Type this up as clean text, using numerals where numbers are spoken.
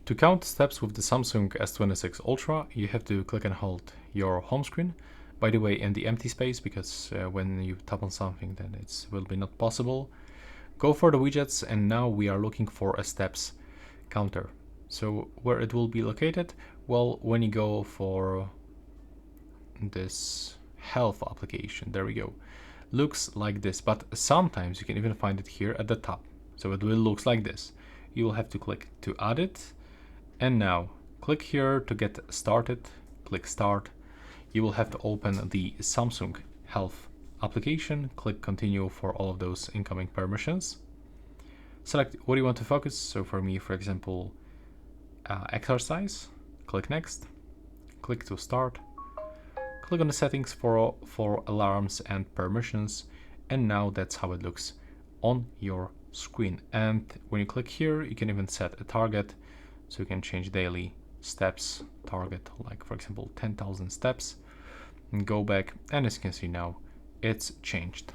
To count steps with the Samsung S26 Ultra, you have to click and hold your home screen. By the way, in the empty space, because when you tap on something, then it will be not possible. Go for the widgets, and now we are looking for a steps counter. So where it will be located? Well, when you go for this health application, there we go. Looks like this, but sometimes you can even find it here at the top. So it will look like this. You will have to click to add it. And now click here to get started, click start. You will have to open the Samsung Health application, click continue for all of those incoming permissions. Select what you want to focus. So for me, for example, exercise, click next, click to start, click on the settings for alarms and permissions. And now that's how it looks on your screen. And when you click here, you can even set a target. So you can change daily steps target, like for example 10,000 steps, and go back, and as you can see now, it's changed.